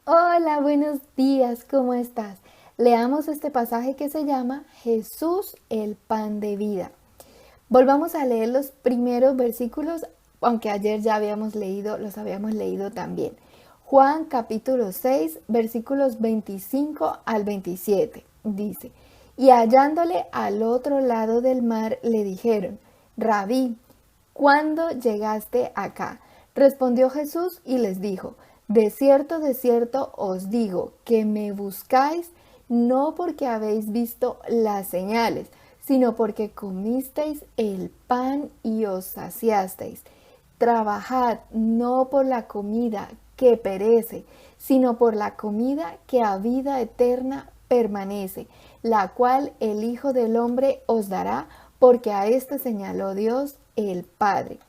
Hola, buenos días, ¿cómo estás? Leamos este pasaje que se llama Jesús, el pan de vida. Volvamos a leer los primeros versículos, aunque ayer ya los habíamos leído también. Juan capítulo 6, versículos 25 al 27. Dice, y hallándole al otro lado del mar, le dijeron, Rabí, ¿cuándo llegaste acá? Respondió Jesús y les dijo, de cierto os digo que me buscáis no porque habéis visto las señales, sino porque comisteis el pan y os saciasteis. Trabajad no por la comida que perece, sino por la comida que a vida eterna permanece, la cual el Hijo del Hombre os dará, porque a éste señaló Dios el Padre.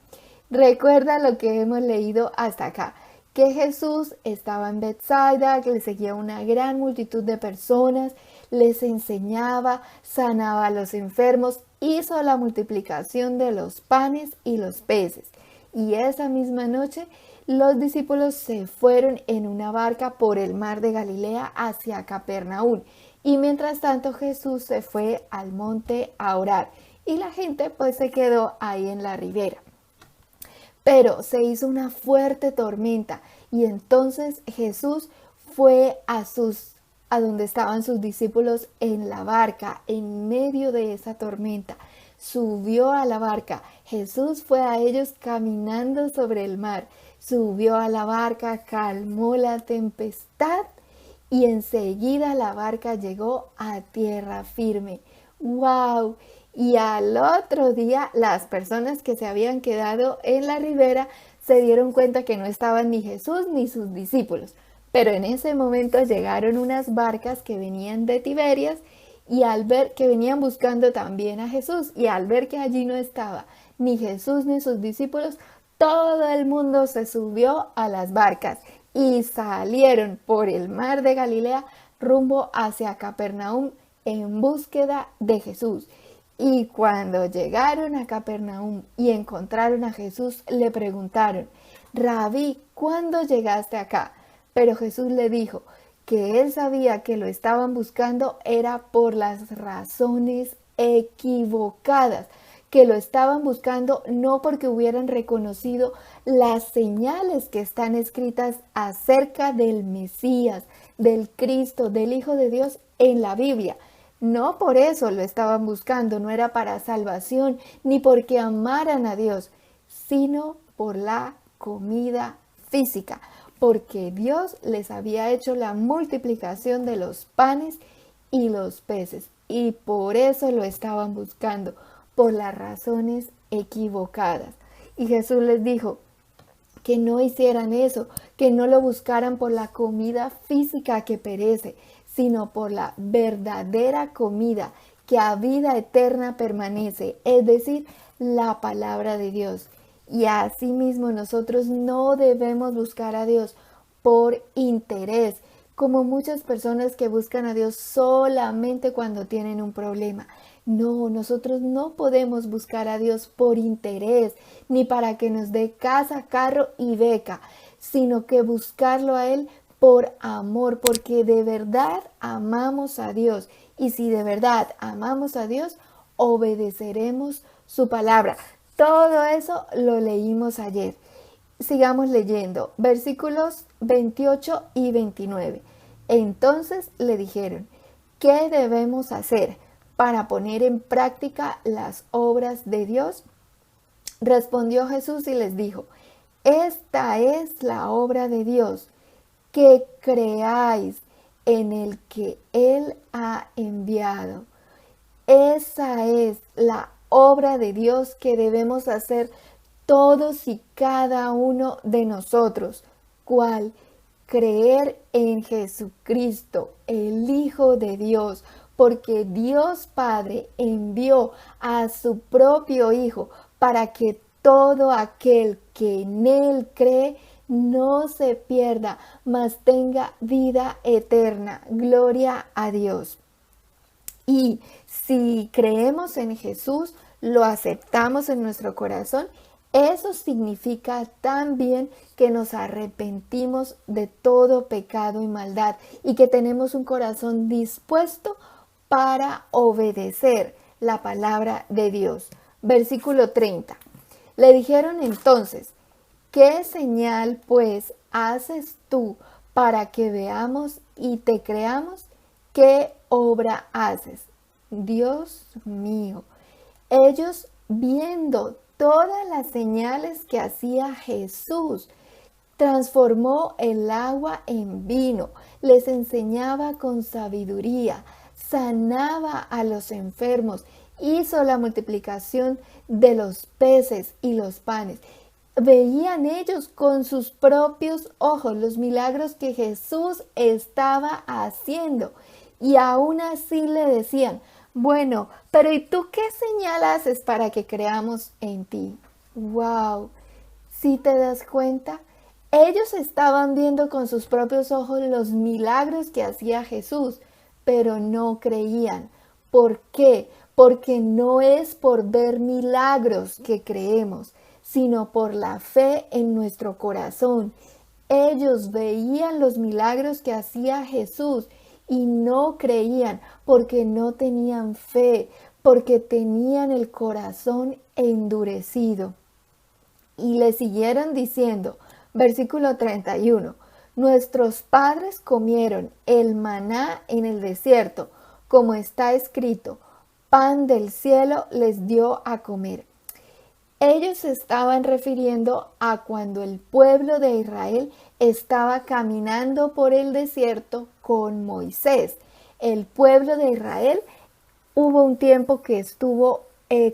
Recuerda lo que hemos leído hasta acá, que Jesús estaba en Bethsaida, que le seguía una gran multitud de personas, les enseñaba, sanaba a los enfermos, hizo la multiplicación de los panes y los peces. Y esa misma noche los discípulos se fueron en una barca por el mar de Galilea hacia Capernaum. Y mientras tanto Jesús se fue al monte a orar. Y la gente pues se quedó ahí en la ribera. Pero se hizo una fuerte tormenta y entonces Jesús fue a donde estaban sus discípulos en la barca, en medio de esa tormenta. Subió a la barca. Jesús fue a ellos caminando sobre el mar. Subió a la barca, calmó la tempestad y enseguida la barca llegó a tierra firme. ¡Wow! Y al otro día las personas que se habían quedado en la ribera se dieron cuenta que no estaban ni Jesús ni sus discípulos. Pero en ese momento llegaron unas barcas que venían de Tiberias y al ver que venían buscando también a Jesús y al ver que allí no estaba ni Jesús ni sus discípulos, todo el mundo se subió a las barcas y salieron por el mar de Galilea rumbo hacia Capernaum en búsqueda de Jesús. Y cuando llegaron a Capernaum y encontraron a Jesús, le preguntaron, Rabí, ¿cuándo llegaste acá? Pero Jesús le dijo que él sabía que lo estaban buscando era por las razones equivocadas, que lo estaban buscando no porque hubieran reconocido las señales que están escritas acerca del Mesías, del Cristo, del Hijo de Dios en la Biblia. No por eso lo estaban buscando, no era para salvación, ni porque amaran a Dios, sino por la comida física, porque Dios les había hecho la multiplicación de los panes y los peces, y por eso lo estaban buscando, por las razones equivocadas. Y Jesús les dijo que no hicieran eso, que no lo buscaran por la comida física que perece, sino por la verdadera comida que a vida eterna permanece, es decir, la palabra de Dios. Y asimismo nosotros no debemos buscar a Dios por interés, como muchas personas que buscan a Dios solamente cuando tienen un problema. No, nosotros no podemos buscar a Dios por interés, ni para que nos dé casa, carro y beca, sino que buscarlo a Él por amor, porque de verdad amamos a Dios. Y si de verdad amamos a Dios, obedeceremos su palabra. Todo eso lo leímos ayer. Sigamos leyendo versículos 28 y 29. Entonces le dijeron, ¿qué debemos hacer para poner en práctica las obras de Dios? Respondió Jesús y les dijo, esta es la obra de Dios, que creáis en el que Él ha enviado. Esa es la obra de Dios que debemos hacer todos y cada uno de nosotros. ¿Cuál? Creer en Jesucristo, el Hijo de Dios, porque Dios Padre envió a su propio Hijo para que todo aquel que en Él cree no se pierda, mas tenga vida eterna. Gloria a Dios. Y si creemos en Jesús, lo aceptamos en nuestro corazón, Eso significa también que nos arrepentimos de todo pecado y maldad y que tenemos un corazón dispuesto para obedecer la palabra de Dios. Versículo 30. Le dijeron entonces: ¿qué señal pues haces tú para que veamos y te creamos? ¿Qué obra haces? Dios mío. Ellos, viendo todas las señales que hacía Jesús, transformó el agua en vino, les enseñaba con sabiduría, sanaba a los enfermos, hizo la multiplicación de los peces y los panes. Veían ellos con sus propios ojos los milagros que Jesús estaba haciendo, y aún así le decían: bueno, pero ¿y tú qué señal haces para que creamos en ti? ¡Wow! ¿Sí te das cuenta? Ellos estaban viendo con sus propios ojos los milagros que hacía Jesús, pero no creían. ¿Por qué? Porque no es por ver milagros que creemos, sino por la fe en nuestro corazón. Ellos veían los milagros que hacía Jesús y no creían porque no tenían fe, porque tenían el corazón endurecido. Y le siguieron diciendo, versículo 31, nuestros padres comieron el maná en el desierto, como está escrito, pan del cielo les dio a comer. Ellos se estaban refiriendo a cuando el pueblo de Israel estaba caminando por el desierto con Moisés. El pueblo de Israel hubo un tiempo que estuvo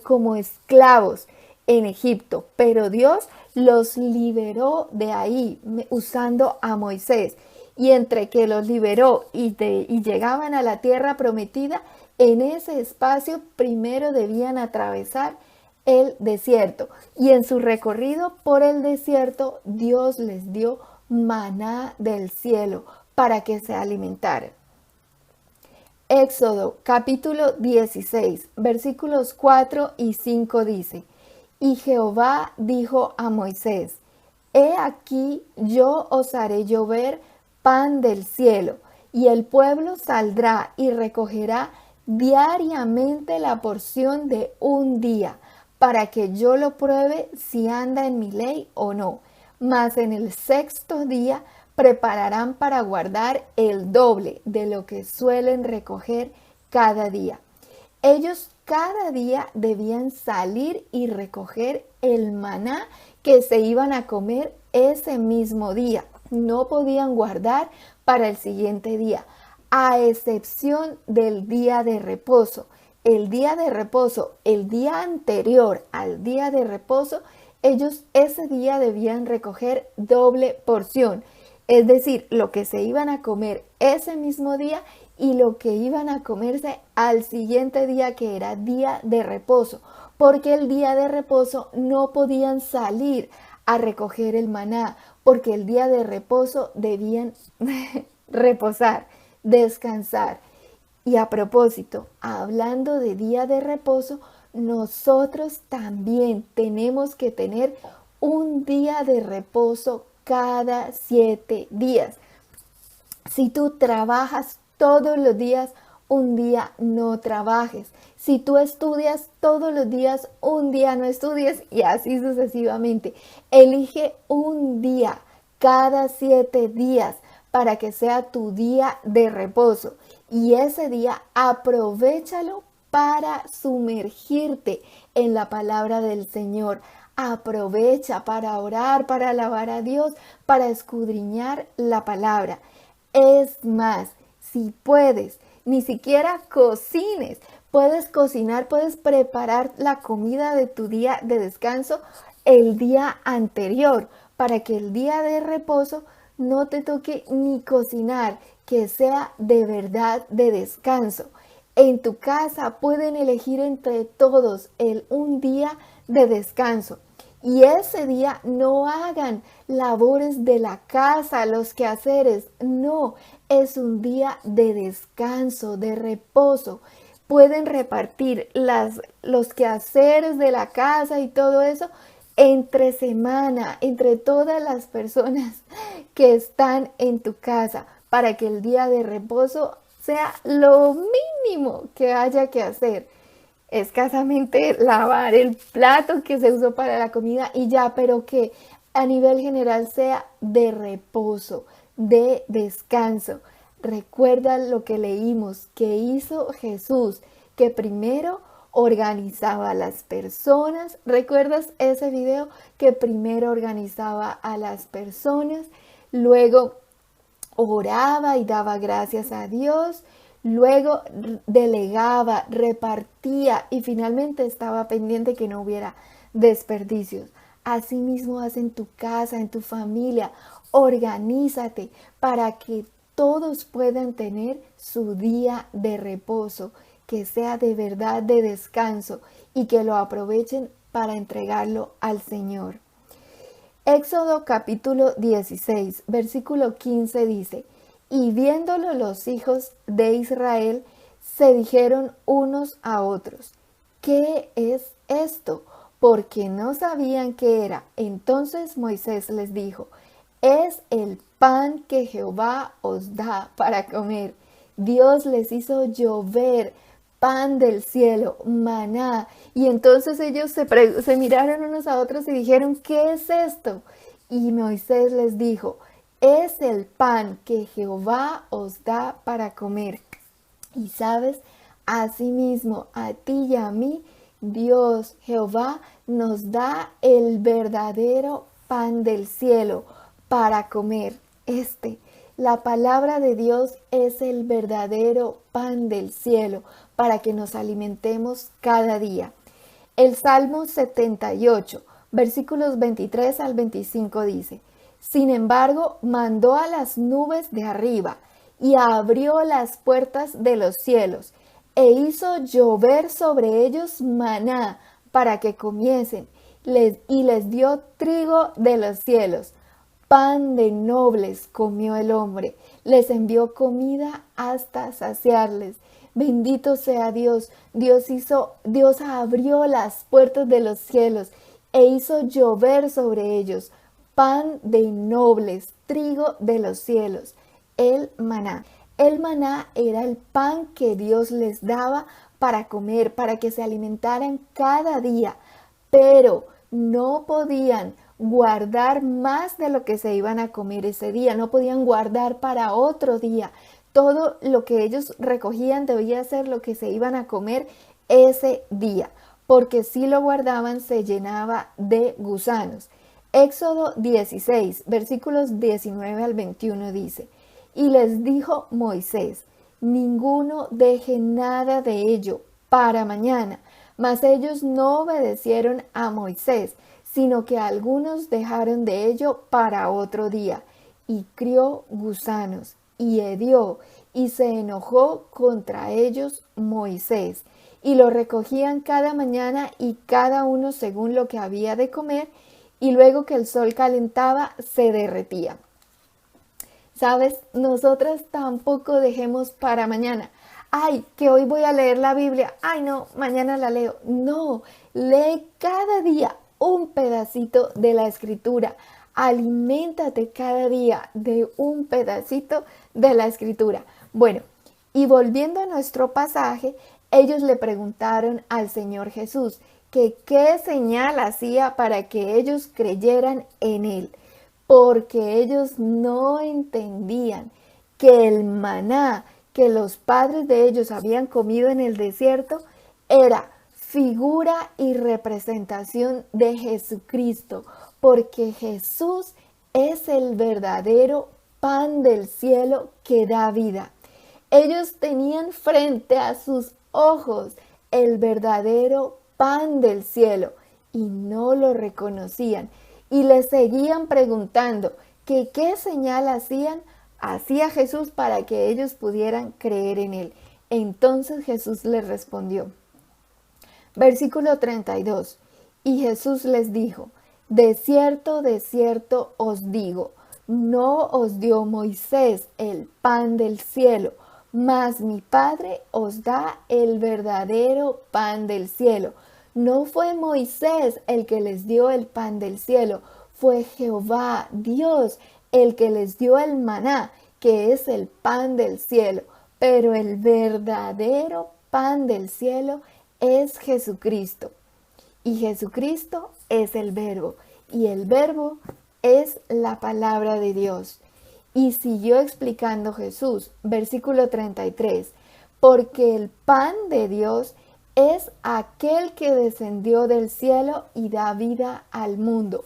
como esclavos en Egipto, pero Dios los liberó de ahí usando a Moisés. Y entre que los liberó y llegaban a la tierra prometida, en ese espacio primero debían atravesar el desierto, y en su recorrido por el desierto Dios les dio maná del cielo para que se alimentaran. Éxodo capítulo 16 versículos 4 y 5 dice: y Jehová dijo a Moisés: he aquí yo os haré llover pan del cielo, y el pueblo saldrá y recogerá diariamente la porción de un día, para que yo lo pruebe si anda en mi ley o no. Mas en el sexto día prepararán para guardar el doble de lo que suelen recoger cada día. Ellos cada día debían salir y recoger el maná que se iban a comer ese mismo día. No podían guardar para el siguiente día, a excepción del día de reposo. El día de reposo, el día anterior al día de reposo, ellos ese día debían recoger doble porción. Es decir, lo que se iban a comer ese mismo día y lo que iban a comerse al siguiente día, que era día de reposo, porque el día de reposo no podían salir a recoger el maná, porque el día de reposo debían reposar, descansar. Y a propósito, hablando de día de reposo, nosotros también tenemos que tener un día de reposo cada 7 días. Si tú trabajas todos los días, un día no trabajes. Si tú estudias todos los días, un día no estudies, y así sucesivamente. Elige un día cada 7 días para que sea tu día de reposo. Y ese día aprovéchalo para sumergirte en la palabra del Señor. Aprovecha para orar, para alabar a Dios, para escudriñar la palabra. Es más, si puedes, ni siquiera cocines. Puedes cocinar, puedes preparar la comida de tu día de descanso el día anterior, para que el día de reposo no te toque ni cocinar, que sea de verdad de descanso. En tu casa pueden elegir entre todos un día de descanso. Y ese día no hagan labores de la casa, los quehaceres. No, es un día de descanso, de reposo. Pueden repartir los quehaceres de la casa y todo eso entre semana, entre todas las personas que están en tu casa, para que el día de reposo sea lo mínimo que haya que hacer. Escasamente lavar el plato que se usó para la comida y ya, pero que a nivel general sea de reposo, de descanso. Recuerda lo que leímos, que hizo Jesús, que primero organizaba a las personas. ¿Recuerdas ese video? Que primero organizaba a las personas, luego oraba y daba gracias a Dios, luego delegaba, repartía y finalmente estaba pendiente que no hubiera desperdicios. Asimismo, haz en tu casa, en tu familia, organízate para que todos puedan tener su día de reposo, que sea de verdad de descanso y que lo aprovechen para entregarlo al Señor. Éxodo capítulo 16, versículo 15 dice: y viéndolo los hijos de Israel, se dijeron unos a otros: ¿qué es esto? Porque no sabían qué era. Entonces Moisés les dijo: es el pan que Jehová os da para comer. Dios les hizo llover pan del cielo, maná. Y entonces ellos se miraron unos a otros y dijeron: ¿qué es esto? Y Moisés les dijo: es el pan que Jehová os da para comer. Y sabes, asimismo a ti y a mí, Dios, Jehová, nos da el verdadero pan del cielo para comer. La palabra de Dios es el verdadero pan del cielo para que nos alimentemos cada día. El Salmo 78, versículos 23 al 25 dice: sin embargo, mandó a las nubes de arriba y abrió las puertas de los cielos e hizo llover sobre ellos maná para que comiesen, y les dio trigo de los cielos. Pan de nobles comió el hombre, les envió comida hasta saciarles. Bendito sea Dios. Dios abrió las puertas de los cielos e hizo llover sobre ellos pan de nobles, trigo de los cielos, el maná. El maná era el pan que Dios les daba para comer, para que se alimentaran cada día, pero no podían guardar más de lo que se iban a comer ese día, no podían guardar para otro día. Todo lo que ellos recogían debía ser lo que se iban a comer ese día, porque si lo guardaban se llenaba de gusanos. Éxodo 16, versículos 19 al 21 dice: y les dijo Moisés: ninguno deje nada de ello para mañana. Mas ellos no obedecieron a Moisés, sino que algunos dejaron de ello para otro día. Y crió gusanos, y hedió, y se enojó contra ellos Moisés. Y lo recogían cada mañana y cada uno según lo que había de comer, y luego que el sol calentaba, se derretía. ¿Sabes? Nosotras tampoco dejemos para mañana. Ay, que hoy voy a leer la Biblia. Ay, no, mañana la leo. No, lee cada día un pedacito de la Escritura. Aliméntate cada día de un pedacito de la Escritura. Bueno, y volviendo a nuestro pasaje, ellos le preguntaron al Señor Jesús que qué señal hacía para que ellos creyeran en Él, porque ellos no entendían que el maná que los padres de ellos habían comido en el desierto era figura y representación de Jesucristo, porque Jesús es el verdadero pan del cielo que da vida. Ellos tenían frente a sus ojos el verdadero pan del cielo y no lo reconocían, y le seguían preguntando que qué señal hacía Jesús para que ellos pudieran creer en él. Entonces Jesús les respondió. Versículo 32. Y Jesús les dijo: de cierto os digo, no os dio Moisés el pan del cielo, mas mi Padre os da el verdadero pan del cielo. No fue Moisés el que les dio el pan del cielo, fue Jehová, Dios, el que les dio el maná, que es el pan del cielo. Pero el verdadero pan del cielo es Jesucristo. Y Jesucristo es el Verbo. Y el Verbo es la palabra de Dios. Y siguió explicando Jesús, versículo 33, porque el pan de Dios es aquel que descendió del cielo y da vida al mundo.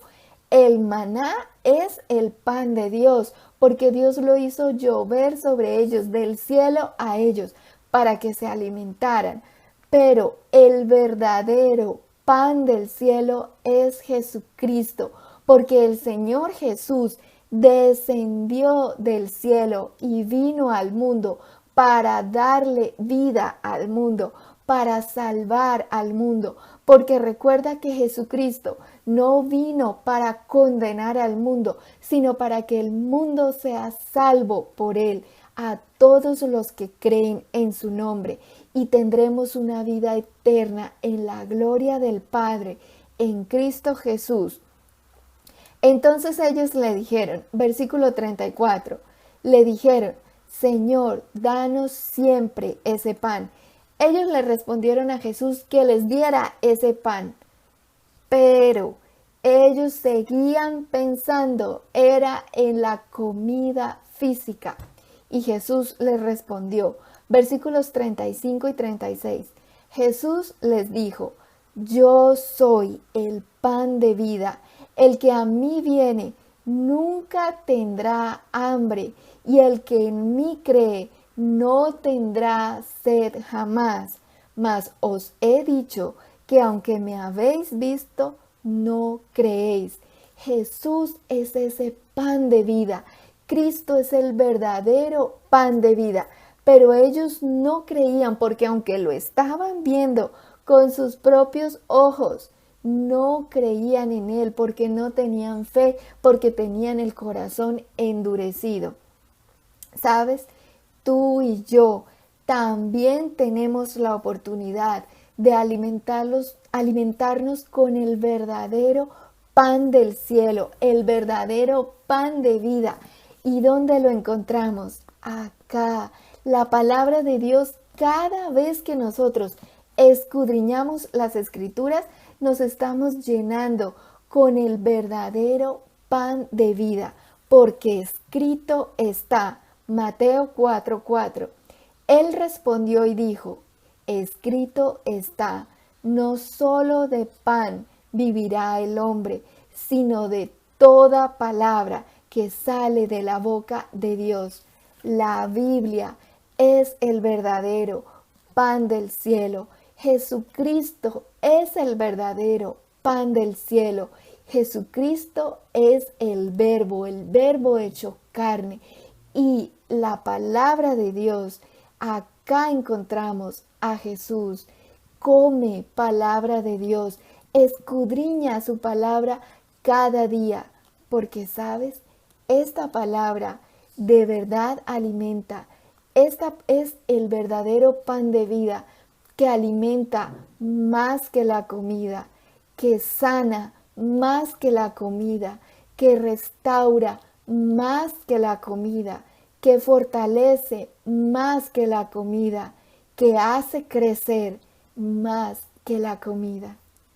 El maná es el pan de Dios, porque Dios lo hizo llover sobre ellos, del cielo a ellos, para que se alimentaran. Pero el verdadero pan del cielo es Jesucristo, porque el Señor Jesús descendió del cielo y vino al mundo para darle vida al mundo, para salvar al mundo, porque recuerda que Jesucristo no vino para condenar al mundo, sino para que el mundo sea salvo por él, a todos los que creen en su nombre, y tendremos una vida eterna en la gloria del Padre, en Cristo Jesús. Entonces ellos le dijeron, versículo 34, le dijeron, Señor, danos siempre ese pan. Ellos le respondieron a Jesús que les diera ese pan, pero ellos seguían pensando, era en la comida física. Y Jesús les respondió, versículos 35 y 36. Jesús les dijo, yo soy el pan de vida. El que a mí viene nunca tendrá hambre, y el que en mí cree no tendrá sed jamás. Mas os he dicho que aunque me habéis visto, no creéis. Jesús es ese pan de vida. Cristo es el verdadero pan de vida. Pero ellos no creían porque aunque lo estaban viendo con sus propios ojos, no creían en Él porque no tenían fe, porque tenían el corazón endurecido. ¿Sabes? Tú y yo también tenemos la oportunidad de alimentarnos con el verdadero pan del cielo, el verdadero pan de vida. ¿Y dónde lo encontramos? Acá. La palabra de Dios, cada vez que nosotros escudriñamos las Escrituras, nos estamos llenando con el verdadero pan de vida, porque escrito está, Mateo 4:4. Él respondió y dijo, escrito está, no solo de pan vivirá el hombre, sino de toda palabra que sale de la boca de Dios. La Biblia es el verdadero pan del cielo. Jesucristo es el verdadero pan del cielo. Jesucristo es el verbo hecho carne. Y la palabra de Dios, acá encontramos a Jesús. Come palabra de Dios, escudriña su palabra cada día, porque sabes, esta palabra de verdad alimenta. Esta es el verdadero pan de vida que alimenta más que la comida, que sana más que la comida, que restaura más que la comida, que fortalece más que la comida, que hace crecer más que la comida.